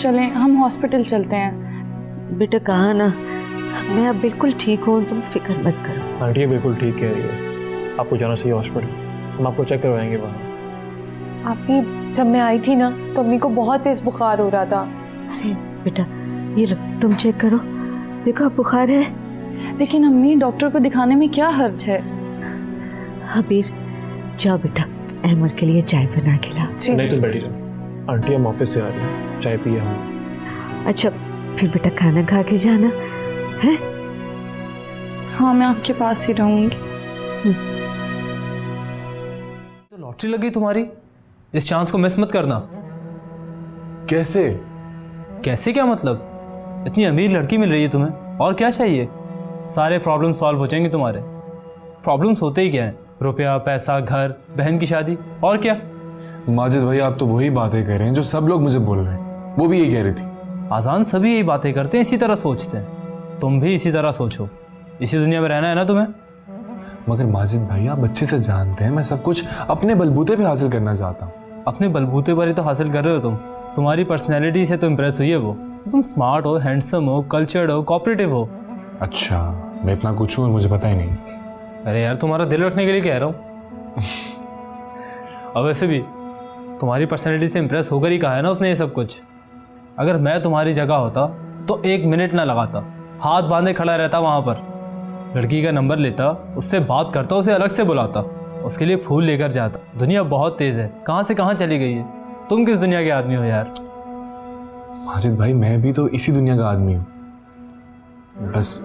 चलें, हम हॉस्पिटल चलते हैं। बेटा कहा ना, मैं अब बिल्कुल ठीक हूँ, तुम फिक्र मत करो। आंटी बिल्कुल ठीक कह रही है, आपको जाना चाहिए हॉस्पिटल, हम आपको चेक करवाएंगे वहाँ। अम्मी जब मैं आई थी ना तो अम्मी को बहुत तेज बुखार हो रहा था। अरे बेटा ये लो, तुम चेक करो, देखो बुखार है। लेकिन अम्मी डॉक्टर को दिखाने में क्या हर्ज है? हबीर जाओ बेटा, अहमद के लिए चाय बना के लाओ। नहीं तुम बैठी रहो, आंटी हम ऑफिस से आ रही हैं, चाय पिए हम। अच्छा फिर बेटा खाना खा के जाना है। हाँ मैं आपके पास ही रहूंगी। तो लॉटरी लगी तुम्हारी, इस चांस को मिस मत करना। कैसे? कैसे क्या मतलब? इतनी अमीर लड़की मिल रही है तुम्हें, और क्या चाहिए? सारे प्रॉब्लम सॉल्व हो जाएंगे तुम्हारे। प्रॉब्लम्स होते ही क्या हैं? रुपया, पैसा, घर, बहन की शादी, और क्या? माजिद भाई आप तो वही बातें कर रहे हैं जो सब लोग मुझे बोल रहे हैं, वो भी यही कह रही थी। आजान सभी यही बातें करते हैं, इसी तरह सोचते हैं। तुम भी इसी तरह सोचो, इसी दुनिया में रहना है ना तुम्हें। मगर माजिद भाई आप अच्छे से जानते हैं मैं सब कुछ अपने बलबूते पे हासिल करना चाहता हूँ। अपने बलबूते पर ही तो हासिल कर रहे हो तुम। तुम्हारी पर्सनैलिटी से तो इम्प्रेस हुई है वो। तुम स्मार्ट हो, हैंडसम हो, कल्चर्ड हो, कोऑपरेटिव हो। अच्छा मैं इतना कुछ हूँ और मुझे पता ही नहीं। अरे यार तुम्हारा दिल रखने के लिए कह रहा हूँ। और वैसे भी तुम्हारी पर्सनैलिटी से इम्प्रेस होकर ही कहा है ना उसने ये सब कुछ। अगर मैं तुम्हारी जगह होता तो 1 मिनट ना लगाता, हाथ बांधे खड़ा रहता वहाँ पर, लड़की का नंबर लेता, उससे बात करता, उसे अलग से बुलाता, उसके लिए फूल लेकर जाता। दुनिया बहुत तेज़ है, कहाँ से कहाँ चली गई है। तुम किस दुनिया के आदमी हो यार? माजिद भाई मैं भी तो इसी दुनिया का आदमी हूँ, बस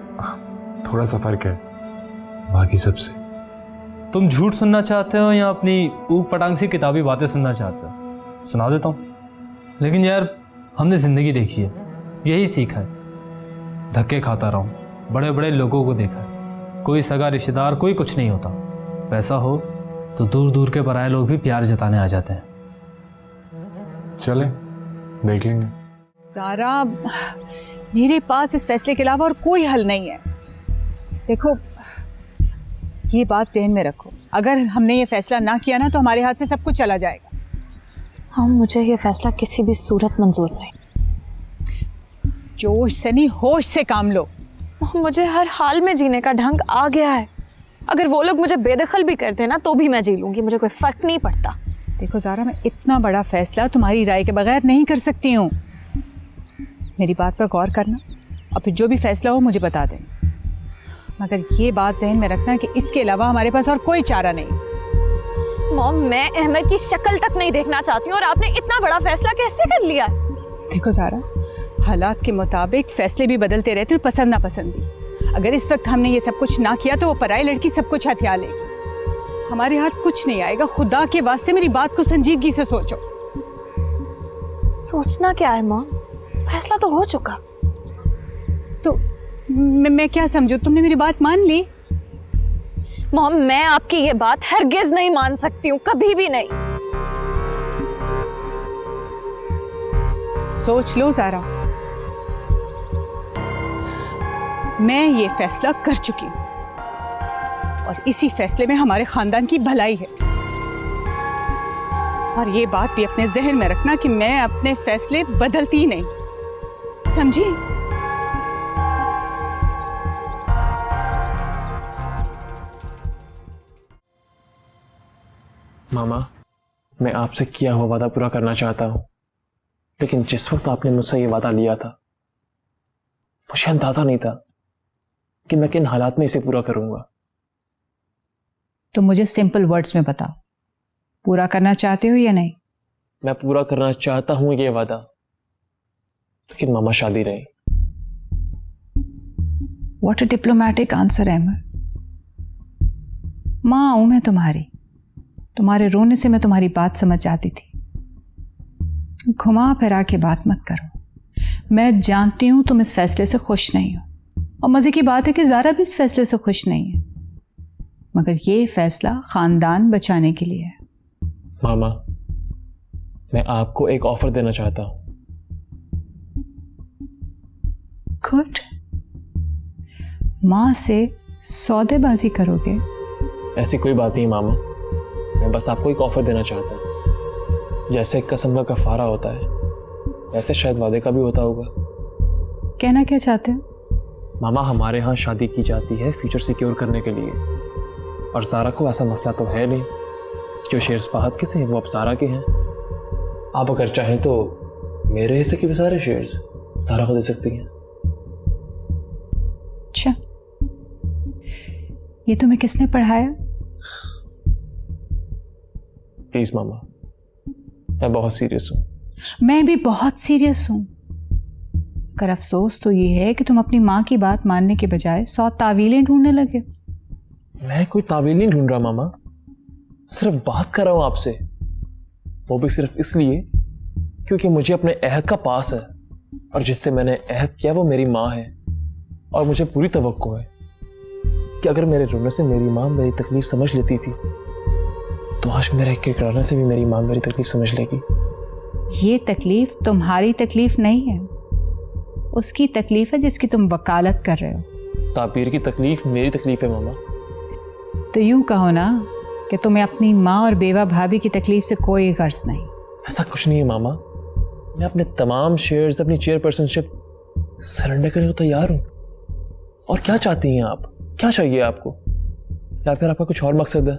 थोड़ा सा फर्क है बाकी सबसे। तुम झूठ सुनना चाहते हो या अपनी ऊक पटांग सी किताबी बातें सुनना चाहते हो? सुना देता हूँ। लेकिन यार हमने ज़िंदगी देखी है, यही सीखा है। धक्के खाता रहा हूँ, बड़े बड़े लोगों को देखा है, कोई सगा रिश्तेदार कोई कुछ नहीं होता। पैसा हो तो दूर दूर के पराये लोग भी प्यार जताने आ जाते हैं। चले देख लेंगे। ज़ारा मेरे पास इस फैसले के अलावा और कोई हल नहीं है। देखो ये बात जहन में रखो, अगर हमने ये फैसला ना किया ना तो हमारे हाथ से सब कुछ चला जाएगा। हाँ मुझे ये फैसला किसी भी सूरत मंजूर नहीं। जोश से नहीं होश से काम लो। मुझे हर हाल में जीने का ढंग आ गया है। अगर वो लोग मुझे बेदखल भी करते ना तो भी मैं जी लूंगी, मुझे कोई फर्क नहीं पड़ता। देखो ज़ारा मैं इतना बड़ा फैसला तुम्हारी राय के बगैर नहीं कर सकती हूँ। मेरी बात पर गौर करना और फिर जो भी फैसला हो मुझे बता देना, मगर ये बात जहन में रखना कि इसके अलावा हमारे पास और कोई चारा नहीं। मॉम मैं अहमद की शक्ल तक नहीं देखना चाहती हूँ और आपने इतना बड़ा फैसला कैसे कर लिया? देखो ज़ारा हालात के मुताबिक फैसले भी बदलते रहते हैं, पसंद ना पसंद भी। अगर इस वक्त हमने ये सब कुछ ना किया तो वो पराई लड़की सब कुछ हथिया लेगी, हमारे हाथ कुछ नहीं आएगा। खुदा के वास्ते मेरी बात को संजीदगी से सोचो। सोचना क्या है मॉम, फैसला तो हो चुका। तो मैं क्या समझूं, तुमने मेरी बात मान ली? मॉम मैं आपकी ये बात हरगिज नहीं मान सकती हूँ, कभी भी नहीं। सोच लो ज़ारा, मैं ये फैसला कर चुकी हूँ और इसी फैसले में हमारे खानदान की भलाई है। और ये बात भी अपने जहन में रखना कि मैं अपने फैसले बदलती ही नहीं, समझी? मामा मैं आपसे किया हुआ वादा पूरा करना चाहता हूँ, लेकिन जिस वक्त आपने मुझसे ये वादा लिया था मुझे अंदाजा नहीं था कि मैं किन हालात में इसे पूरा करूंगा। तो मुझे सिंपल वर्ड्स में बताओ, पूरा करना चाहते हो या नहीं? मैं पूरा करना चाहता हूँ ये वादा, लेकिन मामा शादी नहीं। What a diplomatic answer Ahmad. माँ हूं मैं तुम्हारी, तुम्हारे रोने से मैं तुम्हारी बात समझ जाती थी। घुमा फिरा के बात मत करो। मैं जानती हूं तुम इस फैसले से खुश नहीं हो, और मजे की बात है कि ज़ारा भी इस फैसले से खुश नहीं है, मगर ये फैसला खानदान बचाने के लिए है। मामा मैं आपको एक ऑफर देना चाहता हूं। गुड, माँ से सौदेबाजी करोगे? ऐसी कोई बात नहीं मामा, मैं बस आपको एक ऑफर देना चाहता हूँ। जैसे एक कसम का कफारा होता है वैसे शायद वादे का भी होता होगा। कहना क्या चाहते हो? मामा, हमारे यहाँ शादी की जाती है फ्यूचर सिक्योर करने के लिए, और ज़ारा को ऐसा मसला तो है नहीं। जो शेयर्स फहद के थे वो अब ज़ारा के हैं। आप अगर चाहें तो मेरे हिस्से के भी सारे शेयर्स ज़ारा को दे सकती हैं। अच्छा, ये तुम्हें किसने पढ़ाया? प्लीज मामा, मैं बहुत सीरियस हूँ। मैं भी बहुत सीरियस हूं। कर अफसोस तो ये है कि तुम अपनी माँ की बात मानने के बजाय 100 तावीलें ढूंढने लगे। मैं कोई तावील नहीं ढूंढ रहा मामा, सिर्फ बात कर रहा हूं आपसे, वो भी सिर्फ इसलिए क्योंकि मुझे अपने अहद का पास है, और जिससे मैंने अहद किया वो मेरी माँ है। और मुझे पूरी तवक्को है कि अगर मेरे रोने से मेरी माँ मेरी तकलीफ समझ लेती थी, तो आज मेरे किरकिराने से भी मेरी माँ मेरी तकलीफ समझ लेगी। ये तकलीफ तुम्हारी तकलीफ नहीं है, उसकी तकलीफ है जिसकी तुम वकालत कर रहे हो। ताबीर की तकलीफ मेरी तकलीफ है मामा। तो यूं कहो ना कि तुम्हें अपनी माँ और बेवा भाभी की तकलीफ से कोई गर्ज नहीं। ऐसा कुछ नहीं है मामा, मैं अपने तमाम शेयर्स, अपनी चेयरपर्सनशिप सरेंडर करने को तैयार हूँ। और क्या चाहती हैं आप? क्या चाहिए आपको? या फिर आपका कुछ और मकसद है?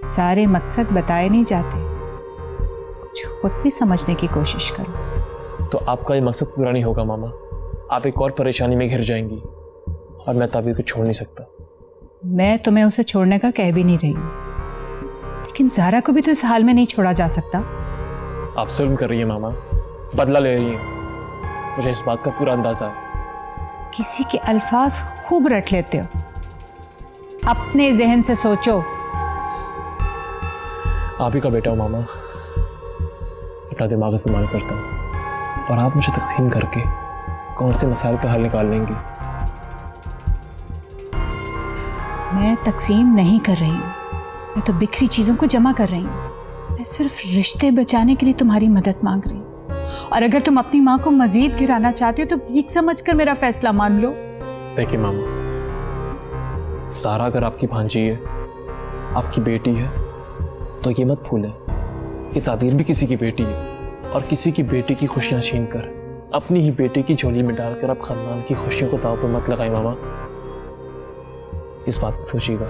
सारे मकसद बताए नहीं जाते, कुछ खुद भी समझने की कोशिश करो। तो आपका ये मकसद पूरा नहीं होगा मामा, आप एक और परेशानी में घिर जाएंगी, और मैं ताबीर को छोड़ नहीं सकता। मैं तुम्हें उसे छोड़ने का कह भी नहीं रही हूँ, लेकिन ज़ारा को भी तो इस हाल में नहीं छोड़ा जा सकता। आप जुल्म कर रही हैं मामा, बदला ले रही हैं, मुझे इस बात का पूरा अंदाजा है। किसी के अल्फाज खूब रट लेते हो, अपने जहन से सोचो। आप ही का बेटा हूँ मामा, अपना दिमाग इस्तेमाल करता हूँ, और आप मुझे तकसीम करके कौन से मसाइल का हल निकाल लेंगे। मैं तकसीम नहीं कर रही हूँ, मैं तो बिखरी चीज़ों को जमा कर रही हूँ। मैं सिर्फ रिश्ते बचाने के लिए तुम्हारी मदद मांग रही हूँ, और अगर तुम अपनी माँ को मजीद गिराना चाहती हो तो भीख समझकर मेरा फैसला मान लो। देखिए मामा, सारा अगर आपकी भांजी है, आपकी बेटी है, तो ये मत भूलें कि ताबीर भी किसी की बेटी है, और किसी की बेटी की खुशियां छीनकर अपनी ही बेटी की झोली में डालकर आप खानदान की खुशियों को दांव पर मत लगाएं मामा, इस बात पर सोचिएगा।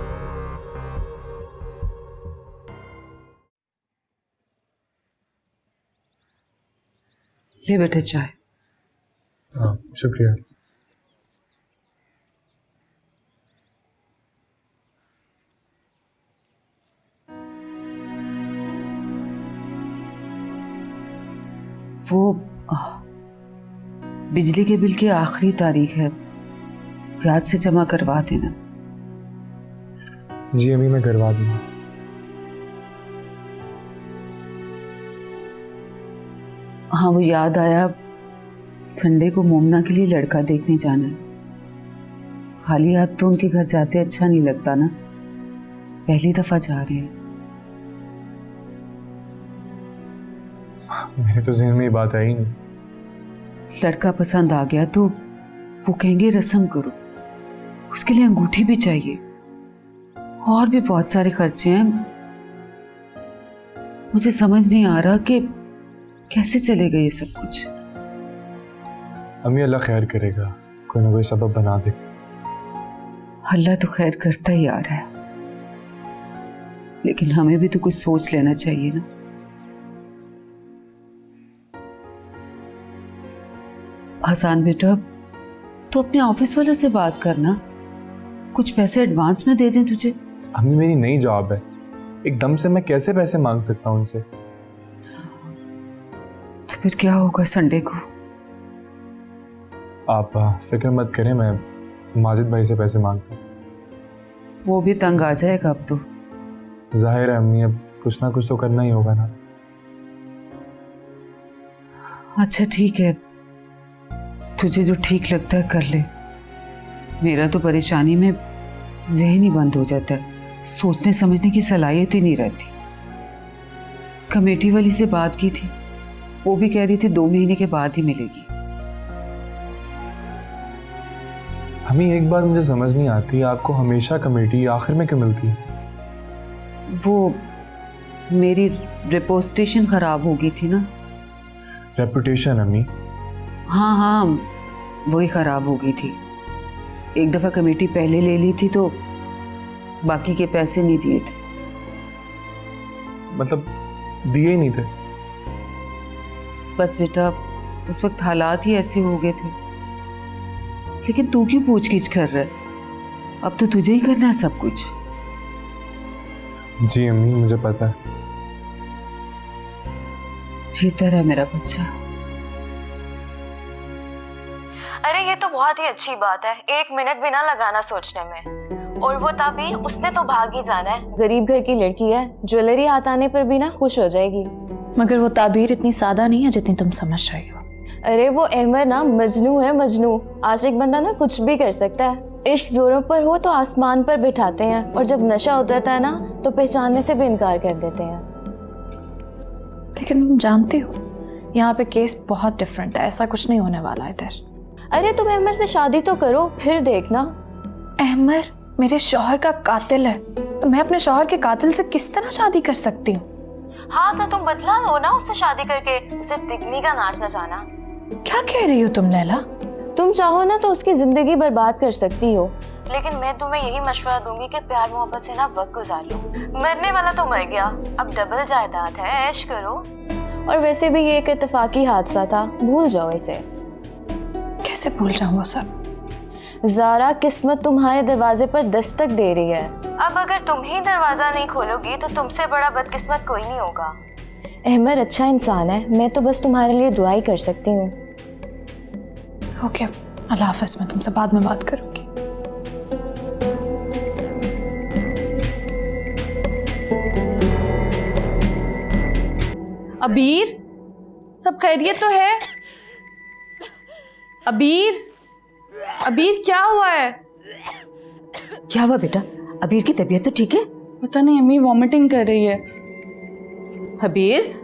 ले बेटे चाय। हाँ शुक्रिया। वो बिजली के बिल की आखिरी तारीख है, याद से जमा करवा देना। जी अभी मैं करवा दूंगा। हाँ वो याद आया, संडे को मोमना के लिए लड़का देखने जाना है। खाली हाथ तो उनके घर जाते अच्छा नहीं लगता ना, पहली दफा जा रहे हैं। मेरे तो जहन में ये बात आई नहीं। लड़का पसंद आ गया तो वो कहेंगे रस्म करो, उसके लिए अंगूठी भी चाहिए, और भी बहुत सारे खर्चे हैं। मुझे समझ नहीं आ रहा कि कैसे चलेगा ये सब कुछ। अम्मी अल्लाह खैर करेगा, कोई ना कोई सबब बना दे। अल्लाह तो खैर करता ही आ रहा है, लेकिन हमें भी तो कुछ सोच लेना चाहिए ना। हसान बेटा, तो अपने ऑफिस वालों से बात करना, कुछ पैसे एडवांस में दे दें तुझे। अम्मी मेरी नई जॉब है, एकदम से मैं कैसे पैसे मांग सकता हूँ उनसे? तो फिर क्या होगा संडे को? आप फिक्र मत करें, मैं माजिद भाई से पैसे मांगता हूँ। वो भी तंग आ जाएगा अब तो। जाहिर है अम्मी, अब कुछ ना कुछ तो करना ही होगा ना। अच्छा ठीक है, तुझे जो ठीक लगता है कर ले। मेरा तो परेशानी में जहन ही बंद हो जाता है, सोचने समझने की सलाहियत ही नहीं रहती। कमेटी वाली से बात की थी, वो भी कह रही थी 2 महीने के बाद ही मिलेगी। हमें एक बार मुझे समझ नहीं आती, आपको हमेशा कमेटी आखिर में क्यों मिलती है? वो मेरी रिपोर्टेशन खराब हो गई थी ना। रेपुटेशन अम्मी। हाँ हाँ, वही खराब हो गई थी। एक दफा कमेटी पहले ले ली थी तो बाकी के पैसे नहीं दिए थे। मतलब दिए ही नहीं थे? बस बेटा, उस वक्त हालात ही ऐसे हो गए थे। लेकिन तू क्यों पूछ-गिछ कर रहा है? अब तो तुझे ही करना है सब कुछ। जी अम्मी, मुझे पता है। जीता रहा मेरा बच्चा। अरे ये तो बहुत ही अच्छी बात है, 1 मिनट भी ना लगाना सोचने में। और वो ताबीर, उसने तो भाग ही जाना है। गरीब घर की लड़की है, ज्वेलरी हाथ आने पर भी ना खुश हो जाएगी। मगर वो ताबीर इतनी सादा नहीं है जितनी तुम समझ रही हो। अरे वो अहमर ना मजनू है, मजनू। आशिक बंदा ना कुछ भी कर सकता है। इश्क जोरों पर हो तो आसमान पर बिठाते हैं, और जब नशा उतरता है ना तो पहचानने से भी इनकार कर देते हैं। लेकिन तुम जानती हो, यहाँ पे केस बहुत डिफरेंट है। ऐसा कुछ नहीं होने वाला इधर। अरे तुम अहमर से शादी तो करो, फिर देखना। अहमर मेरे शौहर का कातिल है, तो मैं अपने शौहर के कातिल से किस तरह शादी कर सकती हूँ? हाँ तो तुम बदला लो ना उससे शादी करके, उसे तिगनी का नाच नचाना। क्या कह रही हो तुम लैला? तुम चाहो ना तो उसकी जिंदगी बर्बाद कर सकती हो, लेकिन मैं तुम्हें यही मशवरा दूंगी कि प्यार मोहब्बत से ना वक्त गुजार लो। मरने वाला तो मर गया, अब डबल जायदाद है, ऐश करो। और वैसे भी ये एक इत्तेफाकी हादसा था, भूल जाओ इसे। कैसे भूल जाऊं वो सब? ज़ारा, किस्मत तुम्हारे दरवाजे पर दस्तक दे रही है। अब अगर तुम ही दरवाजा नहीं खोलोगी तो तुमसे बड़ा बदकिस्मत कोई नहीं होगा। अहमर अच्छा इंसान है, मैं तो बस तुम्हारे लिए दुआ ही कर सकती हूँ। ओके, अल्लाह हाफ़िज़। मैं तुमसे बाद में बात करूँगी। अबीर, सब खैरियत तो है? अबीर, अबीर क्या हुआ है? क्या हुआ बेटा? अबीर की तबीयत तो ठीक है? पता नहीं अम्मी, वॉमिटिंग कर रही है। अबीर,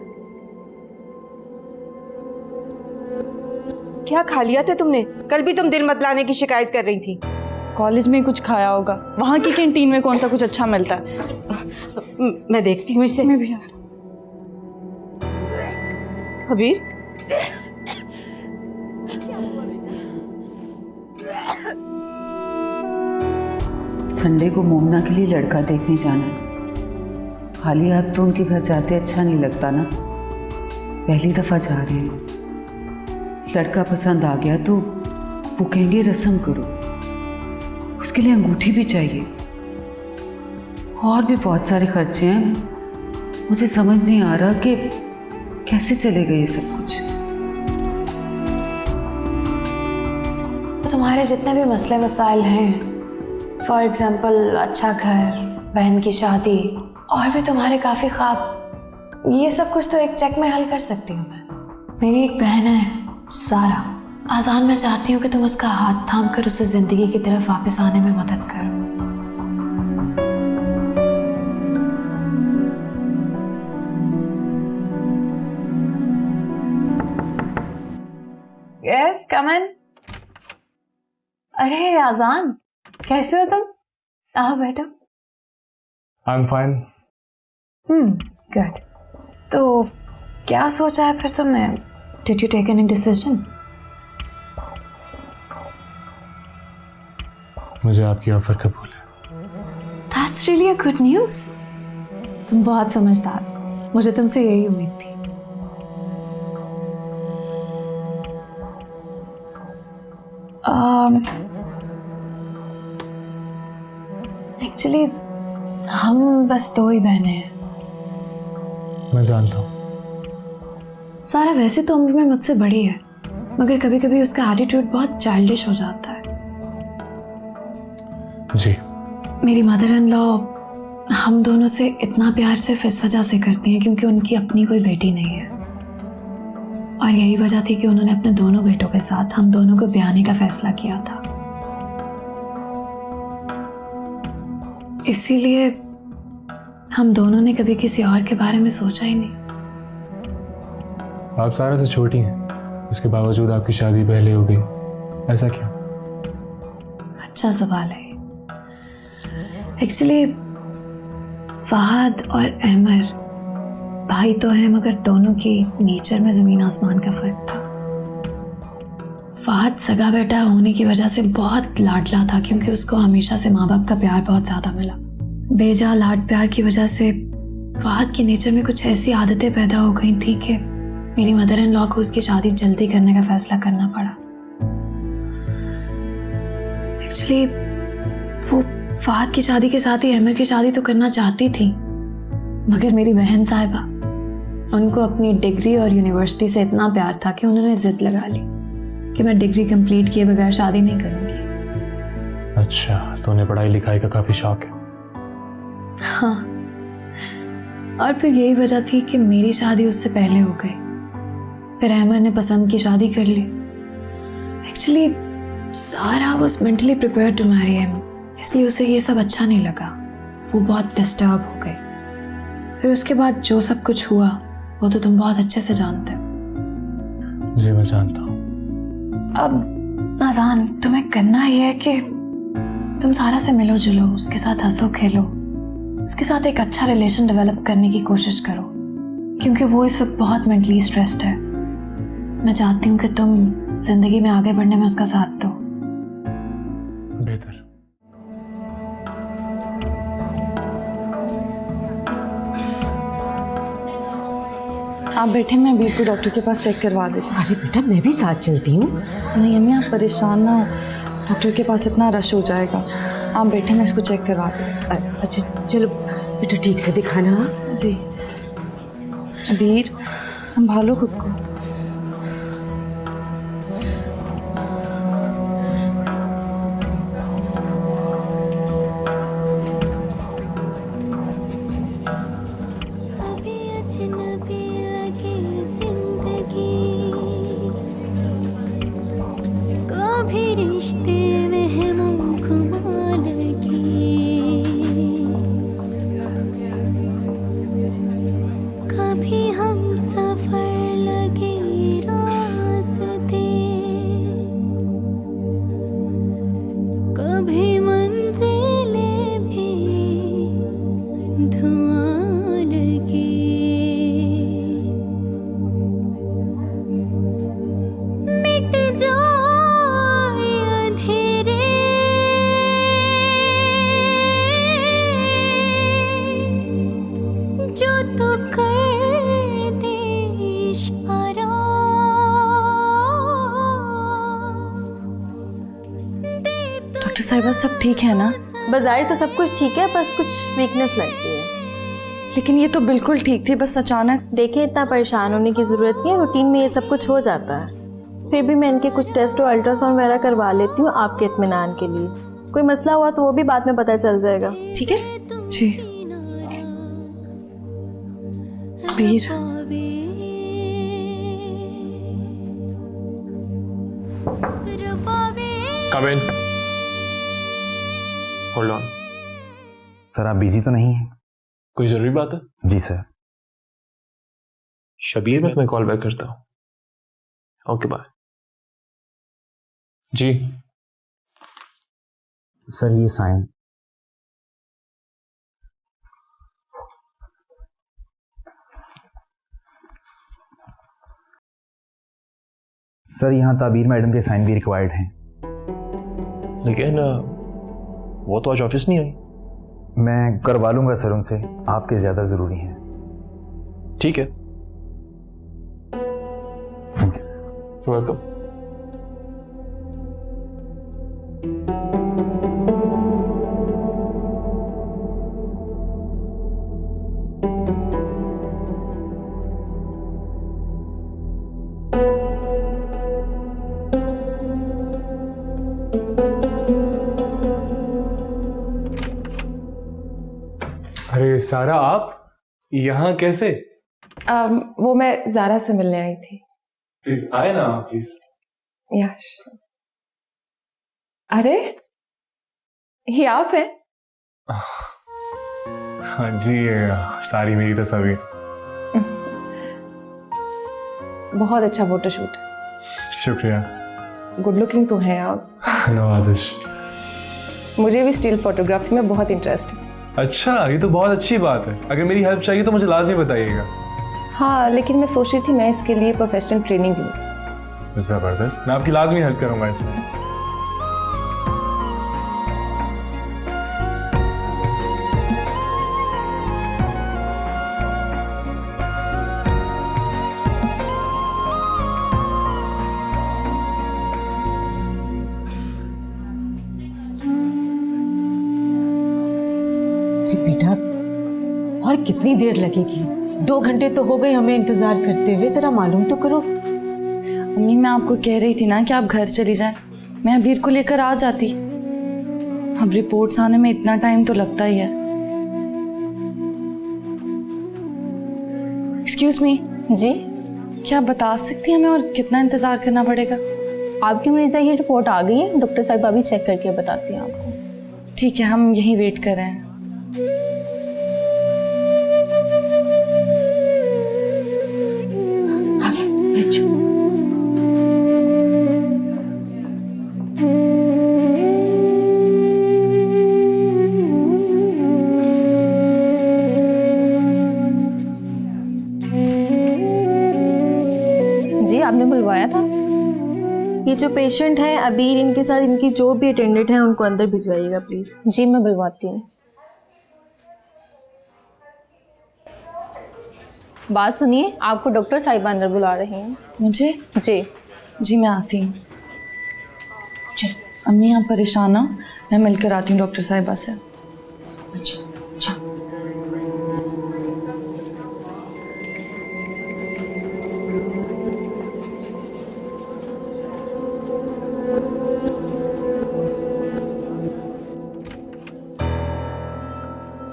क्या खा लिया था तुमने? कल भी तुम दिल मतलाने की शिकायत कर रही थी। कॉलेज में ही कुछ खाया होगा, वहाँ की कैंटीन में कौन सा कुछ अच्छा मिलता है। मैं देखती हूँ इसे। मैं भी। अबीर, संडे को मोमना के लिए लड़का देखने जाना है। खाली हाथ तो उनके घर जाते अच्छा नहीं लगता ना। पहली दफा जा रहे हैं, लड़का पसंद आ गया तो वो कहेंगे रस्म करो, उसके लिए अंगूठी भी चाहिए, और भी बहुत सारे खर्चे हैं। मुझे समझ नहीं आ रहा कि कैसे चलेगा ये सब कुछ। तो तुम्हारे जितने भी मसले मसाइल हैं, फॉर एग्जाम्पल अच्छा घर, बहन की शादी, और भी तुम्हारे काफ़ी ख्वाब, ये सब कुछ तो एक चेक में हल कर सकती हूँ मैं। मेरी एक बहन है सारा, आजान मैं चाहती हूँ कि तुम उसका हाथ थाम कर उसे ज़िंदगी की तरफ वापस आने में मदद करो। Yes, come in. अरे आजान, कैसे हो तुम? आओ बैठो। I am fine. गुड। तो क्या सोचा है फिर तुमने? Did you take any decision? मुझे आपकी ऑफर कबूल है। That's really a good news. तुम बहुत समझदार हो, मुझे तुमसे यही उम्मीद थी। एक्चुअली हम बस 2 ही बहनें हैं। मैं जानता हूँ। सारा वैसे तो उम्र में मुझसे बड़ी है, मगर कभी कभी उसका एटीट्यूड बहुत चाइल्डिश हो जाता है। जी। मेरी मदर इन लॉ हम दोनों से इतना प्यार सिर्फ इस वजह से करती हैं क्योंकि उनकी अपनी कोई बेटी नहीं है, और यही वजह थी कि उन्होंने अपने दोनों बेटों के साथ हम दोनों को ब्याने का फैसला किया था। इसीलिए हम दोनों ने कभी किसी और के बारे में सोचा ही नहीं। आप सारा से छोटी हैं, इसके बावजूद आपकी शादी पहले हो गई, ऐसा क्यों? अच्छा सवाल है। एक्चुअली फहद और अहमर भाई तो है मगर दोनों की नेचर में जमीन आसमान का फर्क था। फहद सगा बेटा होने की वजह से बहुत लाडला था क्योंकि उसको हमेशा से माँ बाप का प्यार बहुत ज्यादा मिला। बेजा लाड प्यार की वजह से फहद के नेचर में कुछ ऐसी आदतें पैदा हो गई थी कि मेरी मदर इन लॉ को उसकी शादी जल्दी करने का फैसला करना पड़ा। एक्चुअली वो फहद की शादी के साथ ही अहमद की शादी तो करना चाहती थी, मगर मेरी बहन साहिबा, उनको अपनी डिग्री और यूनिवर्सिटी से इतना प्यार था कि उन्होंने जिद लगा ली कि मैं डिग्री कंप्लीट किए बगैर शादी नहीं करूंगी। अच्छा, तो उन्हें पढ़ाई लिखाई का काफी शौक है। हाँ, और फिर यही वजह थी कि मेरी शादी उससे पहले हो गई। फिर अहमद ने पसंद की शादी कर ली। Actually Sara was mentally prepared to marry him, इसलिए उसे ये सब अच्छा नहीं लगा। वो बहुत डिस्टर्ब हो गई। फिर उसके बाद जो सब कुछ हुआ वो तो तुम बहुत अच्छे से जानते हो। जी मैं जानता हूँ। अब नाज़ान, तुम्हें करना ये है कि तुम सारा से मिलो जुलो, उसके साथ हंसो खेलो, उसके साथ एक अच्छा रिलेशन डेवलप करने की कोशिश करो, क्योंकि वो इस वक्त बहुत मेंटली स्ट्रेस्ड है। मैं चाहती हूँ कि तुम जिंदगी में आगे बढ़ने में उसका साथ दो। बेहतर। आप बैठे, मैं अबीर को डॉक्टर के पास चेक करवा देती हूँ। अरे बेटा मैं भी साथ चलती हूँ। नहीं अम्मी, आप परेशान ना हो, डॉक्टर के पास इतना रश हो जाएगा। आप बैठे, मैं इसको चेक करवा देती हूँ। अच्छा चलो बेटा, ठीक से दिखाना। हाँ जी। अबीर, संभालो खुद को। डॉक्टर साहिबा, सब ठीक है ना? बज़ाहिर तो सब कुछ ठीक है, बस कुछ वीकनेस लगती है। लेकिन ये तो बिल्कुल ठीक थी, बस अचानक। देखिए, इतना परेशान होने की ज़रूरत नहीं है, रूटीन में ये सब कुछ हो जाता है। फिर भी मैं इनके कुछ टेस्ट और अल्ट्रासाउंड वगैरह करवा लेती हूँ आपके इत्मीनान के लिए। कोई मसला हुआ तो वो भी बाद में पता चल जाएगा। ठीक है जी। अबीर, Come in. Hold on. Sir आप बिजी तो नहीं हैं? कोई जरूरी बात है? जी सर। शबीर, मैं तुम्हें कॉल बैक करता हूँ। Okay bye. जी सर ये साइन। सर यहाँ ताबीर मैडम के साइन भी रिक्वायर्ड हैं। लेकिन वो तो आज ऑफिस नहीं आई। मैं करवा लूंगा सर उनसे, आपके ज़्यादा ज़रूरी हैं। ठीक है, वेलकम। अरे सारा, आप यहाँ कैसे? वो मैं ज़ारा से मिलने आई थी। प्लीज आए ना प्लीज। यश, अरे ये आप हैं? हाँ जी, सारी मेरी तस्वीर। बहुत अच्छा फोटोशूट। शुक्रिया। गुड लुकिंग तो हैं आप। नवाजिश। मुझे भी स्टिल फोटोग्राफी में बहुत इंटरेस्ट है। अच्छा, ये तो बहुत अच्छी बात है। अगर मेरी हेल्प चाहिए तो मुझे लाजमी बताइएगा। हाँ, लेकिन मैं सोच रही थी मैं इसके लिए प्रोफेशनल ट्रेनिंग लूँ। जबरदस्त, मैं आपकी लाजमी हेल्प करूंगा इसमें। अरे बेटा, और कितनी देर लगेगी? 2 घंटे तो हो गए हमें इंतजार करते हुए, जरा मालूम तो करो। मम्मी, मैं आपको कह रही थी ना कि आप घर चली जाएं, मैं अबीर को लेकर आ जाती। अब रिपोर्ट्स आने में इतना टाइम तो लगता ही है। एक्सक्यूज मी जी, क्या आप बता सकती हैं हमें और कितना इंतजार करना पड़ेगा? आपकी मरीजा की रिपोर्ट आ गई है, डॉक्टर साहिबा भी चेक करके बताती हैं आपको। ठीक है, हम यहीं वेट कर रहे हैं। जी, आपने बुलवाया था? ये जो पेशेंट है अबीर, इनके साथ इनकी जो भी अटेंडेंट है उनको अंदर भिजवाइएगा प्लीज। जी, मैं बुलवाती हूँ। बात सुनिए, आपको डॉक्टर साहिबा अंदर बुला रही हैं। मुझे? जी जी, मैं आती हूँ। अम्मी, आप परेशान ना, मैं मिलकर आती हूँ डॉक्टर साहिबा से। अच्छा,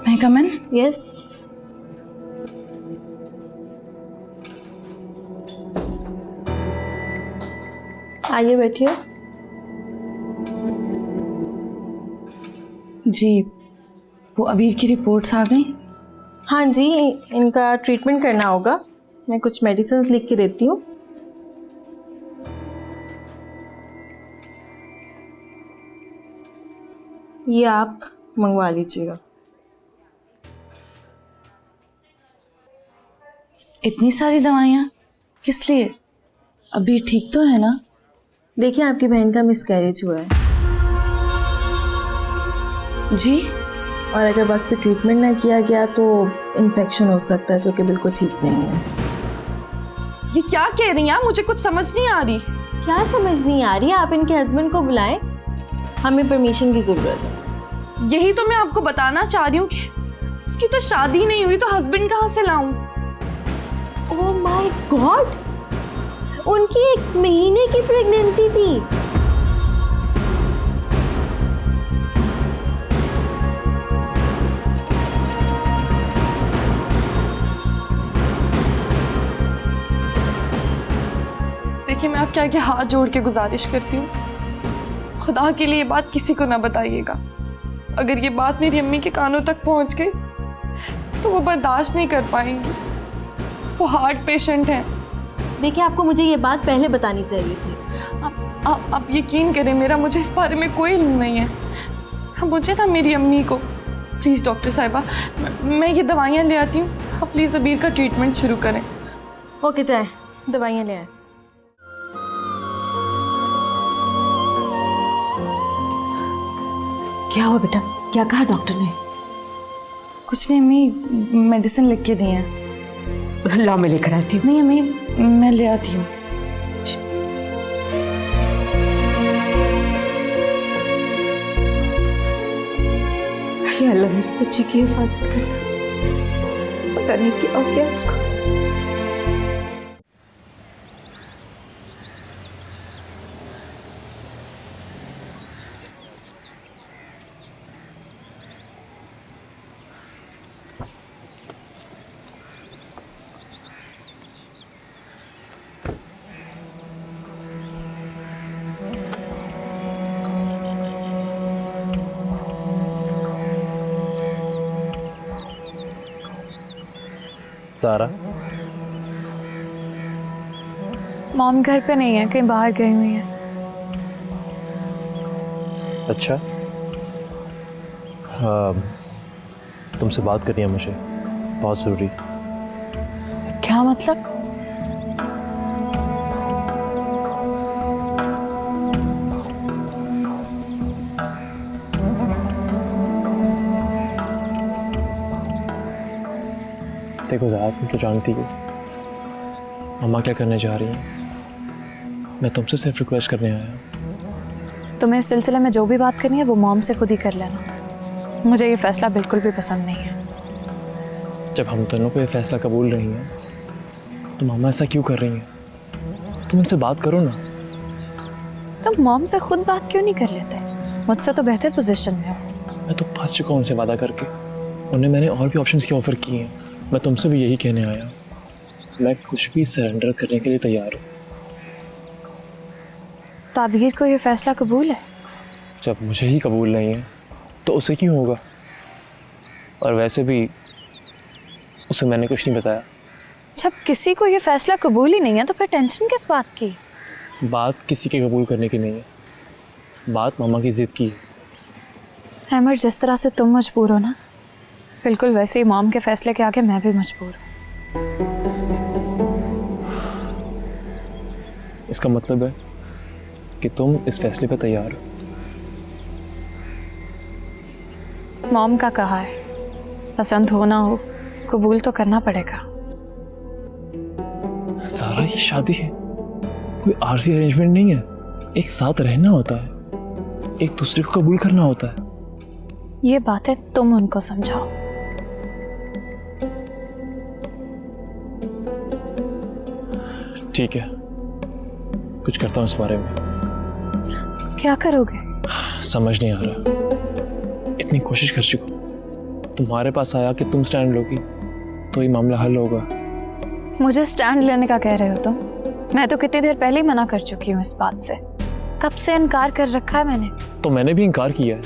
मैं कम इन? यस। आइए बैठिए। जी, वो अबीर की रिपोर्ट्स आ गई? हाँ जी, इनका ट्रीटमेंट करना होगा। मैं कुछ मेडिसिन लिख के देती हूँ। ये आप मंगवा लीजिएगा। इतनी सारी दवाइयाँ किस लिए? अबीर ठीक तो है ना? देखिए, आपकी बहन का मिसकैरेज हुआ है जी, और अगर वक्त पे ट्रीटमेंट ना किया गया तो इन्फेक्शन हो सकता है, जो कि बिल्कुल ठीक नहीं है। ये क्या कह रही हैं आप? मुझे कुछ समझ नहीं आ रही। क्या समझ नहीं आ रही? आप इनके हस्बैंड को बुलाएं, हमें परमिशन की जरूरत है। यही तो मैं आपको बताना चाह रही हूँ कि उसकी तो शादी नहीं हुई, तो हस्बैंड कहाँ से लाऊं? ओह माय गॉड, उनकी 1 महीने की प्रेगनेंसी थी। देखिए, मैं आपके आगे हाथ जोड़ के गुजारिश करती हूँ, खुदा के लिए ये बात किसी को ना बताइएगा। अगर ये बात मेरी अम्मी के कानों तक पहुंच गई तो वो बर्दाश्त नहीं कर पाएंगी। वो हार्ट पेशेंट हैं। देखिए, आपको मुझे ये बात पहले बतानी चाहिए थी। आप यकीन करें, मुझे इस बारे में कोई इल्म नहीं है। मुझे ना मेरी अम्मी को, प्लीज़ डॉक्टर साहिबा, मैं ये दवाइयाँ ले आती हूँ, आप प्लीज़ अबीर का ट्रीटमेंट शुरू करें। ओके, जाए दवाइयाँ ले आए। क्या हुआ बेटा? क्या कहा डॉक्टर ने? कुछ नहीं अम्मी, मेडिसिन लिख के दी हैं। लाओ, मैं लेकर आती हूँ। नहीं अम्मी, मैं ले आती हूँ। या अल्लाह, मेरी बच्ची की हिफाजत करना। पता नहीं क्या हो गया उसको। सारा, मॉम घर पे नहीं है, कहीं बाहर गई हुई है। अच्छा, हाँ, तुमसे बात करनी है मुझे, बहुत ज़रूरी। क्या मतलब? देखो ज़रा, तुम तो जानती हो मम्मा क्या करने जा रही हैं। मैं तुमसे सिर्फ रिक्वेस्ट करने आया हूँ। तुम्हें इस सिलसिले में जो भी बात करनी है वो मॉम से खुद ही कर लेना। मुझे ये फैसला बिल्कुल भी पसंद नहीं है। जब हम दोनों को ये फैसला कबूल नहीं है तो मम्मा ऐसा क्यों कर रही हैं? तुम उनसे बात करो ना। तुम मॉम से खुद बात क्यों नहीं कर लेते? मुझसे तो बेहतर पोजीशन में हो। मैं तो फंस चुका हूँ उनसे वादा करके। उन्हें मैंने और भी ऑप्शंस की ऑफ़र की हैं। मैं तुमसे भी यही कहने आया हूँ, मैं कुछ भी सरेंडर करने के लिए तैयार हूँ। ताबीर को ये फैसला कबूल है? जब मुझे ही कबूल नहीं है तो उसे क्यों होगा? और वैसे भी उसे मैंने कुछ नहीं बताया। जब किसी को ये फैसला कबूल ही नहीं है तो फिर टेंशन किस बात की? बात किसी के कबूल करने की नहीं है, बात मामा की जिद की है। हैमर, जिस तरह से तुम मजबूर हो ना, बिल्कुल वैसे ही मॉम के फैसले के आगे मैं भी मजबूर हूँ। इसका मतलब है कि तुम इस फैसले पर तैयार हो? मॉम का कहा है, पसंद हो ना हो कबूल तो करना पड़ेगा। सारा ये शादी है, कोई आरसी अरेंजमेंट नहीं है। एक साथ रहना होता है, एक दूसरे को कबूल करना होता है। ये बातें तुम उनको समझाओ। ठीक है, कुछ करता हूँ इस बारे में। क्या करोगे? समझ नहीं आ रहा। इतनी कोशिश कर चुका हूँ, तुम्हारे पास आया कि तुम स्टैंड लोगी तो ये मामला हल होगा। मुझे स्टैंड लेने का कह रहे हो तुम? मैं तो कितनी देर पहले ही मना कर चुकी हूँ इस बात से। कब से इनकार कर रखा है मैंने। तो मैंने भी इनकार किया है।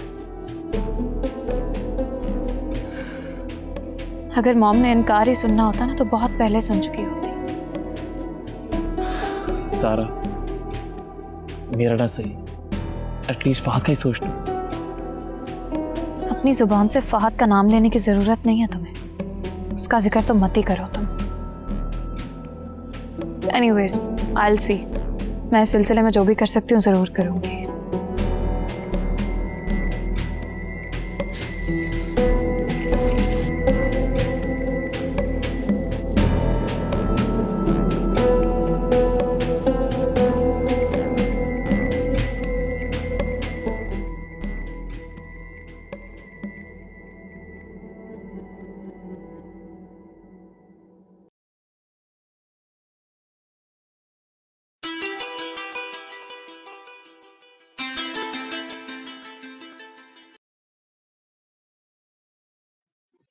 अगर मॉम ने इनकार ही सुनना होता ना तो बहुत पहले सुन चुकी होती। सारा, मेरा ना सही, एटलीस्ट फहद का ही सोच लो। अपनी जुबान से फहद का नाम लेने की जरूरत नहीं है तुम्हें, उसका जिक्र तो मत ही करो तुम। Anyways, I will see. मैं इस सिलसिले में जो भी कर सकती हूँ जरूर करूँगी।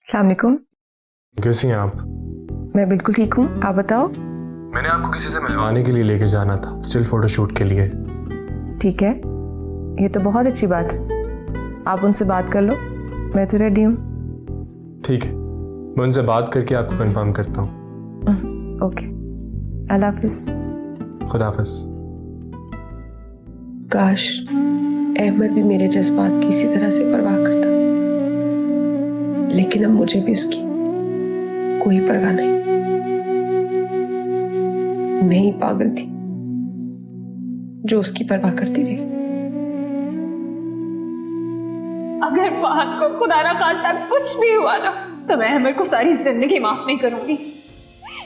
अस्सलाम वालेकुम। कैसी हैं आप? मैं बिल्कुल ठीक हूँ, आप बताओ। मैंने आपको किसी से मिलवाने के लिए लेके जाना था, स्टिल फोटोशूट के लिए। ठीक है, ये तो बहुत अच्छी बात है। आप उनसे बात कर लो, मैं तो रेडी हूँ। ठीक है, मैं उनसे बात करके आपको कंफर्म करता हूँ। ओके, अल्लाह हाफिज। खुदा हाफिज। काश अहमद भी मेरे जज्बात की इसी तरह से परवाह करता, लेकिन अब मुझे भी उसकी कोई परवाह नहीं। मैं ही पागल थी जो उसकी परवाह करती रही। अगर फहद को खुदा ना खास्ता कुछ भी हुआ ना तो मैं अहमद को सारी जिंदगी माफ नहीं करूंगी।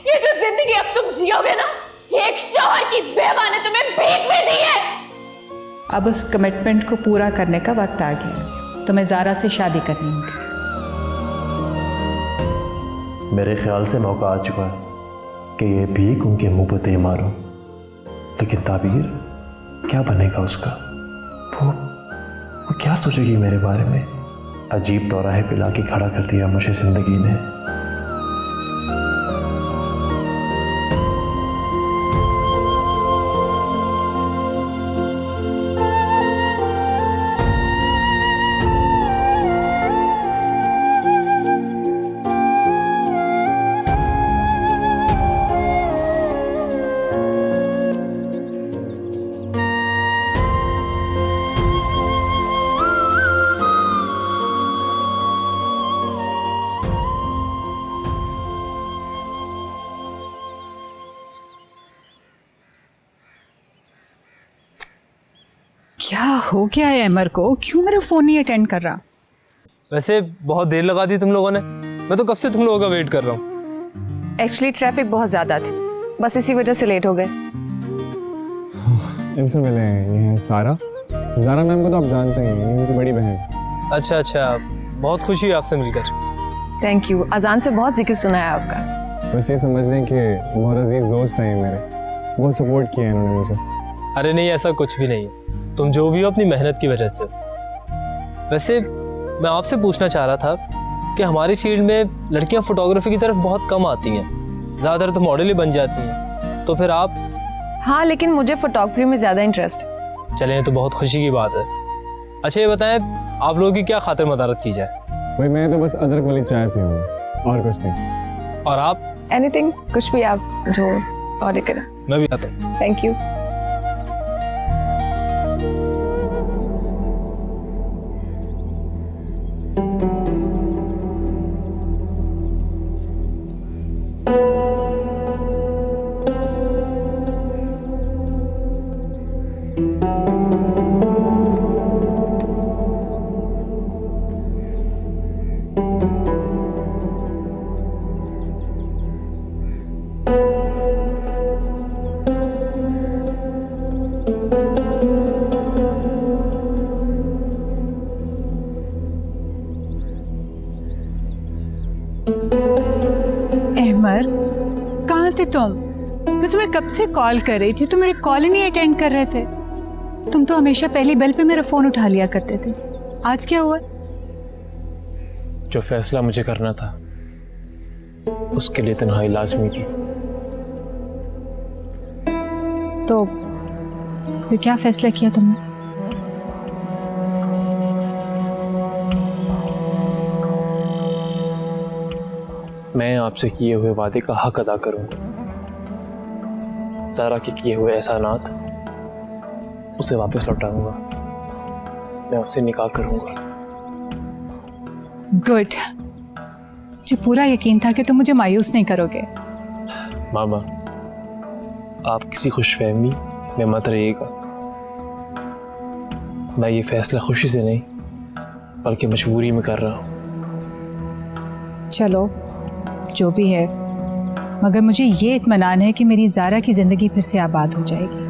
ये जो जिंदगी अब तुम जियोगे ना, ये एक शौहर की बेवा ने तुम्हें भीख में दी है। अब उस कमिटमेंट को पूरा करने का वक्त आ गया। तुम्हें ज़ारा से शादी करनी होगी। मेरे ख्याल से मौका आ चुका है कि ये भीख उनके मुंह पर दे मारो। लेकिन ताबीर, क्या बनेगा उसका? वो क्या सोचेगी मेरे बारे में? अजीब दौराहे पे लाके खड़ा कर दिया मुझे जिंदगी ने। क्या हो गया है अमर को? क्यों मेरा फोन नहीं अटेंड कर रहा? वैसे बहुत देर लगा दी तुम लोगों ने, मैं तो कब से तुम लोगों का वेट कर रहा हूँ। एक्चुअली ट्रैफिक बहुत ज़्यादा थी, बस इसी वजह से लेट हो गए। इनसे मिले हैं, ये है सारा। ज़ारा मैम को तो आप जानते ही हैं, इनकी बड़ी बहन। अच्छा अच्छा, बहुत खुशी हुई आपसे मिलकर। Thank you. अजान से बहुत जिक्र सुना है आपका। बस ये समझ लें कि बहुत अजीज दोस्त हैं ये मेरे, बहुत सपोर्ट किया है इन्होंने मुझे। अरे नहीं, ऐसा कुछ भी नहीं है, तुम जो भी हो अपनी मेहनत की वजह से। वैसे मैं आपसे पूछना चाह रहा था कि हमारी फील्ड में लड़कियां फोटोग्राफी की तरफ बहुत कम आती हैं, ज़्यादातर तो मॉडल ही बन जाती हैं, तो फिर आप? हाँ, लेकिन मुझे फोटोग्राफी में ज़्यादा इंटरेस्ट। चलें, तो बहुत खुशी की बात है। अच्छा ये बताएं, आप लोगों की क्या खातिर मदारत की जाए? भाई मैं तो बस अदरक वाली चाय पीऊँगा और कुछ नहीं। और आप? एनीथिंग, कुछ भी आप जो ऑर्डर करें। मैं भी आता हूँ। Thank you. अहमर, कहाँ थे तुम? मैं तुम्हें कब से कॉल कर रही थी, तुम मेरे कॉल ही नहीं अटेंड कर रहे थे। तुम तो हमेशा पहली बेल पे मेरा फोन उठा लिया करते थे, आज क्या हुआ? जो फैसला मुझे करना था उसके लिए तन्हाई लाजमी थी। तो फिर क्या फैसला किया तुमने? मैं आपसे किए हुए वादे का हक अदा करूंगा। ज़ारा के किए हुए एहसानात उसे वापस लौटाऊंगा। मैं उससे निकाह करूंगा। गुड। मुझे पूरा यकीन था कि तुम मुझे मायूस नहीं करोगे। मामा, आप किसी खुशफहमी में मत रहिएगा। मैं ये फैसला खुशी से नहीं बल्कि मजबूरी में कर रहा हूँ। चलो जो भी है, मगर मुझे ये इत्मीनान है कि मेरी ज़ारा की ज़िंदगी फिर से आबाद हो जाएगी।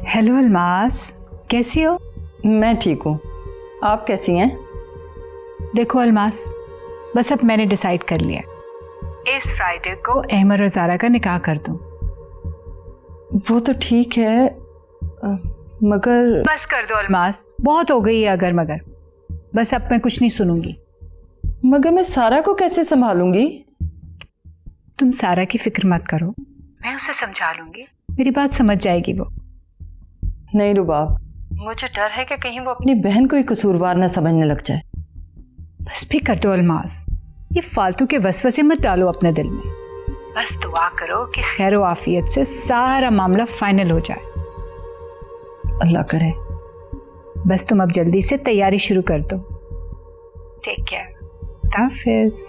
हेलो अलमास, कैसी हो? मैं ठीक हूँ, आप कैसी हैं? देखो अलमास, बस अब मैंने डिसाइड कर लिया, इस फ्राइडे को अहमर और ज़ारा का निकाह कर दूँ। वो तो ठीक है, मगर बस कर दो अलमास, बहुत हो गई है अगर मगर। बस अब मैं कुछ नहीं सुनूंगी। मगर मैं सारा को कैसे संभालूंगी? तुम सारा की फिक्र मत करो, मैं उसे समझा लूंगी, मेरी बात समझ जाएगी वो। नहीं रुबाब, मुझे डर है कि कहीं वो अपनी बहन को ही कसूरवार न समझने लग जाए। बस भी कर दो अलमास, ये फालतू के वसवसे मत डालो अपने दिल में। बस दुआ करो कि खैर व आफियत से सारा मामला फाइनल हो जाए। अल्लाह करे। बस तुम अब जल्दी से तैयारी शुरू कर दो। Take care. हाफिज़।